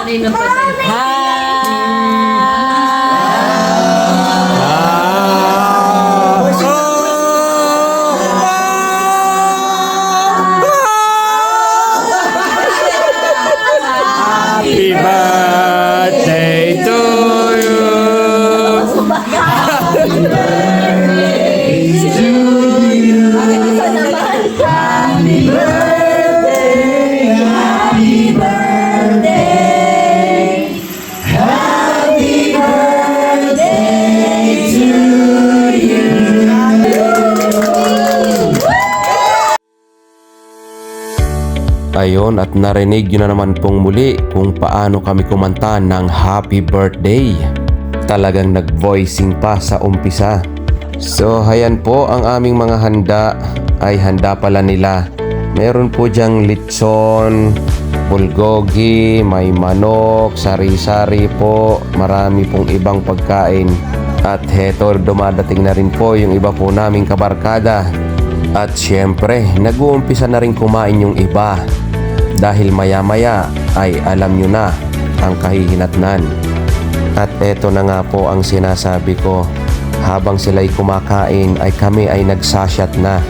Happy birthday to you. Happy birthday to you. Happy birthday. Happy birthday. Happy birthday to you. Ayon, at narinig nyo na naman pong muli kung paano kami kumanta ng happy birthday. Talagang nag-voicing pa sa umpisa. So ayan po ang aming mga handa, ay handa pala nila. Meron po dyang litson, bulgogi, may manok, sari-sari po, marami pong ibang pagkain. At heto, dumadating na rin po yung iba po naming kabarkada. At syempre, nag-uumpisa na rin kumain yung iba. Dahil maya-maya ay alam nyo na ang kahihinatnan. At eto na nga po ang sinasabi ko. Habang sila'y kumakain ay kami ay nagsasyat na.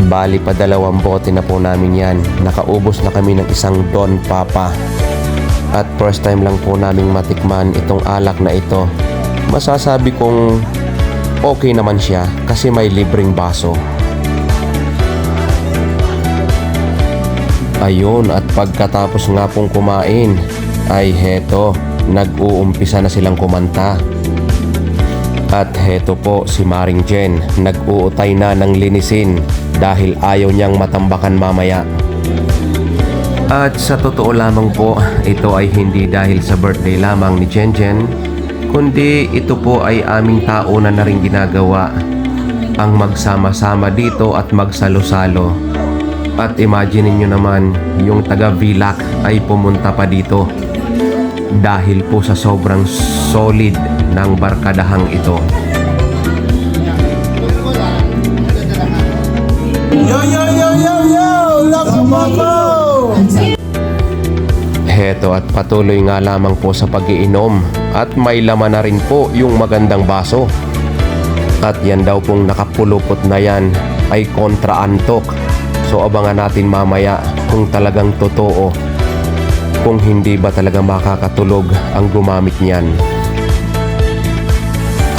Bali pa 2 bote na po namin yan. Nakaubos na kami ng isang Don Papa. At first time lang po naming matikman itong alak na ito. Masasabi kong okay naman siya kasi may libreng baso. Ayun, at pagkatapos nga pong kumain ay heto, nag-uumpisa na silang kumanta. At heto po si Maring Jen, nag-uutay na ng linisin dahil ayaw niyang matambakan mamaya. At sa totoo lamang po, ito ay hindi dahil sa birthday lamang ni Jen Jen, kundi ito po ay aming taonan na rin ginagawa, ang magsama-sama dito at magsalo-salo. At imagine nyo naman, yung taga Vilac ay pumunta pa dito dahil po sa sobrang solid ng barkadahang ito. Yo, yo, yo, yo, yo! Love Mama! Heto, at patuloy nga lamang po sa pag-iinom at may laman na rin po yung magandang baso. At yan daw pong nakapulupot na yan ay kontra-antok. So abangan natin mamaya kung talagang totoo, kung hindi ba talaga makakatulog ang gumamit niyan.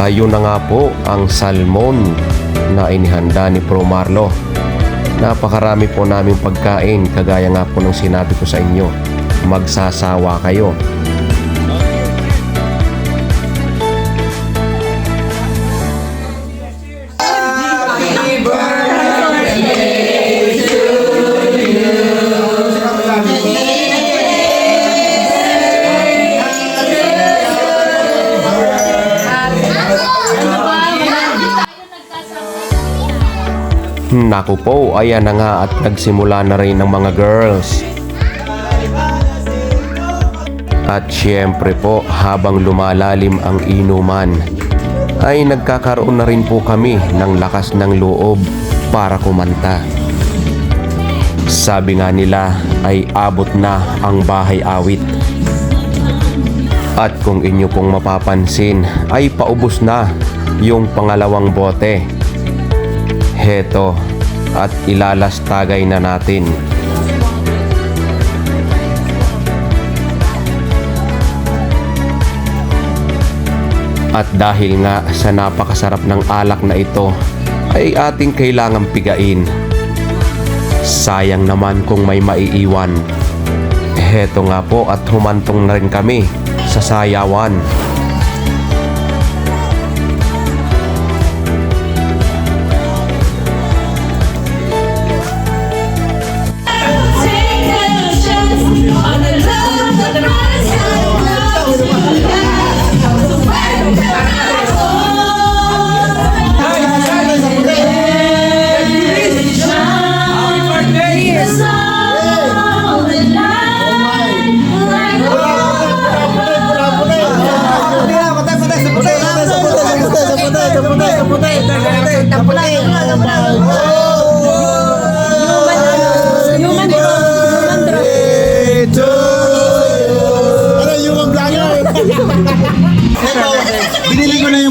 Ayun na nga po ang salmon na inihanda ni Pro Marlo. Napakarami po naming pagkain, kagaya nga po ng sinabi ko sa inyo. Magsasawa kayo. Naku po, ayan na nga at nagsimula na rin ng mga girls. At syempre po, habang lumalalim ang inuman, ay nagkakaroon na rin po kami ng lakas ng loob para kumanta. Sabi nga nila ay abot na ang bahay awit. At kung inyo pong mapapansin ay paubos na yung pangalawang bote. Heto, at ilalastagay na natin. At dahil nga sa napakasarap ng alak na ito ay ating kailangang pigain. Sayang naman kung may maiiwan. Heto nga po, at humantong na rin kami sa sayawan.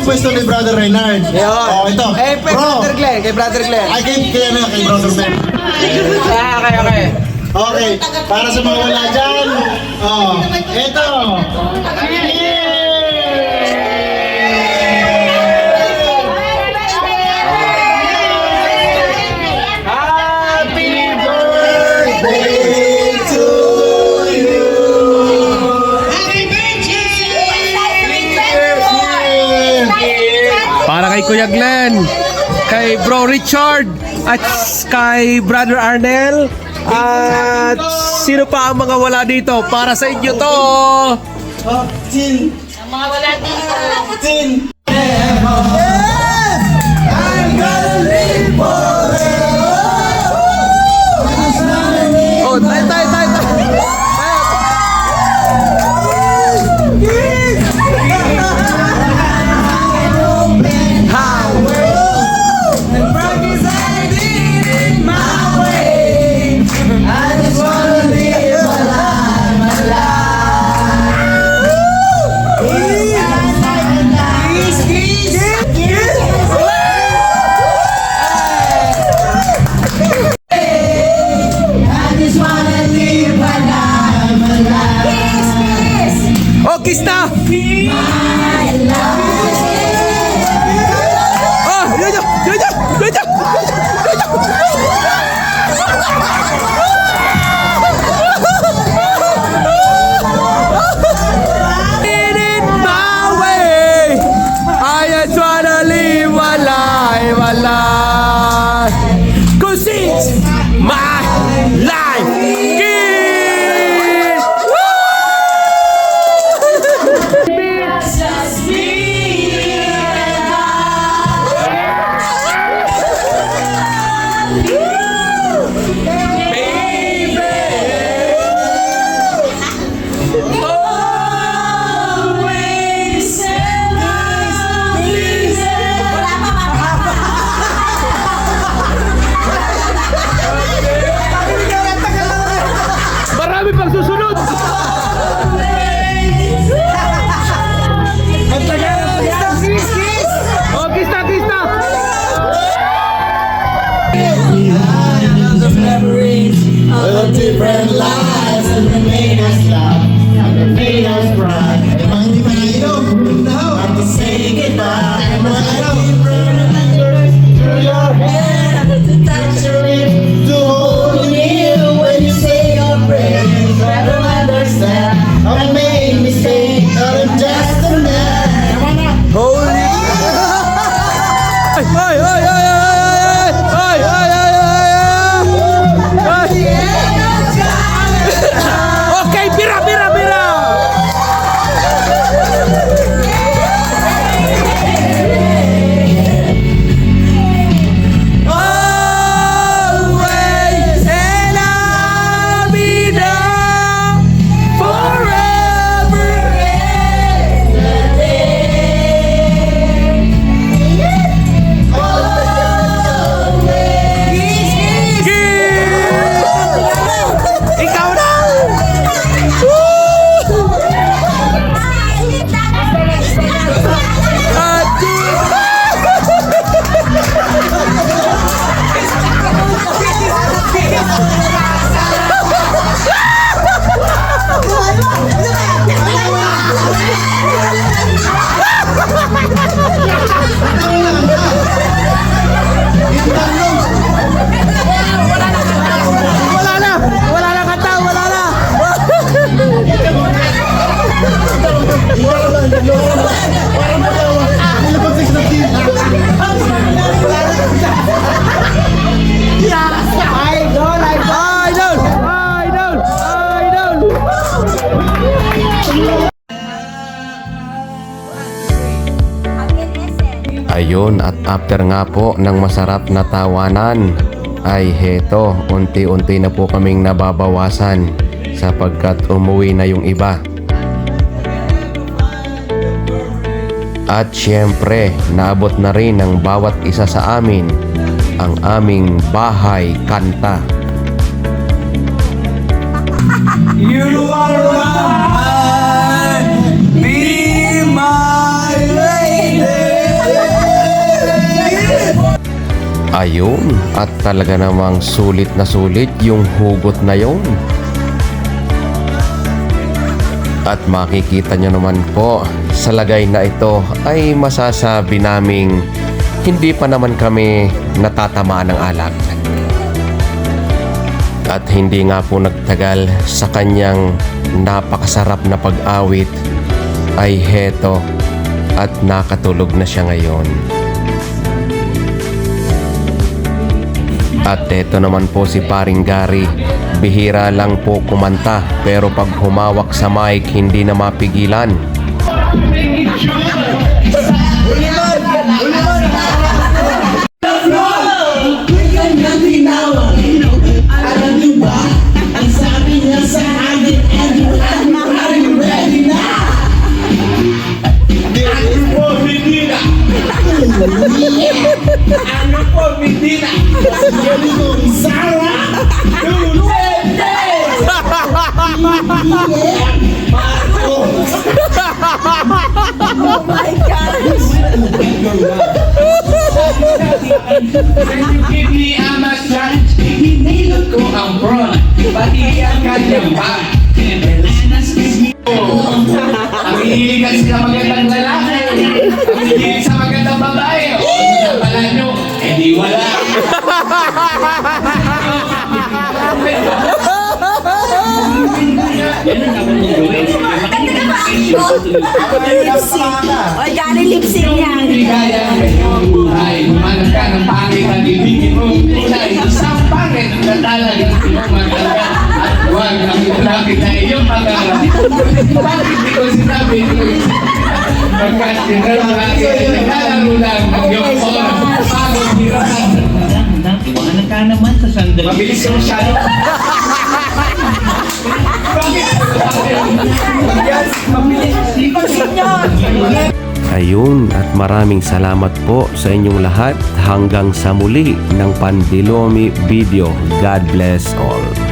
yung pwesto ni Brother Reynard. Oh, ito. Eh, kay Brother Glenn, kay Brother Glenn. Ay, kay Brother Ben. Okay. Okay, para sa mga wala dyan. Oh, ito. Happy birthday to you. Para kay Kuya Glenn, kay Bro Richard, at kay Brother Arnel, at sino pa ang mga wala dito? Para sa inyo to! Tin. Mga wala dito. Tin. Yes! I'm gonna live forever. Oh, tay! Oh, kiss na! Oh, yun! In it my way, I just wanna live a life, 'cause it's my life. Kiss! Marami pang susunod! Oh, kiss na! Well, different lives and they made us laugh and they made us cry. Mga hindi pa nainom, time to say goodbye. Mga remembers through your hair, to touch your lips, to hold you when you say your prayers. I don't understand, I made mistakes, but I'm just a man. Come on now. Holy! Okay, bira! Always and I'll be there forever and a day. Ikaw na! Wala na kanta, wala na! Idol! Ayun, at after nga po ng masarap na tawanan ay heto, unti-unti na po kaming nababawasan sapagkat umuwi na yung iba. At syempre, naabot na rin ng bawat isa sa amin ang aming bahay kanta. You are mine, be my lady. Ayun, at talaga namang sulit na sulit yung hugot na yon. At makikita nyo naman po, sa lagay na ito ay masasabi naming hindi pa naman kami natatamaan ng alak. At hindi nga po nagtagal sa kanyang napakasarap na pag-awit ay heto at nakatulog na siya ngayon. At eto naman po si Paring Gary, bihira lang po kumanta pero pag humawak sa mic hindi na mapigilan. Alam niyo ba, ang sabi niya sa akin, are you ready na? Ano po, Medina? Ano po, Medina? Sabi ko, Sarah! Duterte! Oh my gosh! When you give me a massage, hinilot ko ang bron, pati ang kanyang bag. Ang hihilig kasi sa magandang lalaki, ang hihilig sa magandang babae, o ano pala nyo, eh di wala. Oy, gano'y lip-sync yan? Hindi kaya ang iyong buhay, humanap ka ng pangit at ibigin mo kulay, isang pangit na talagang iyong maganda at huwag ang lapit na iyong pangarap. Bakit di ko sinabi ito? Pagkat tinalaki ay naglalaro lang ng iyong oras, pagod hirapan. Iwanan ka naman sa sandali. Mabilis ka masyado. Ayun, at maraming salamat po sa inyong lahat hanggang sa muli ng Pandilomi video. God bless all.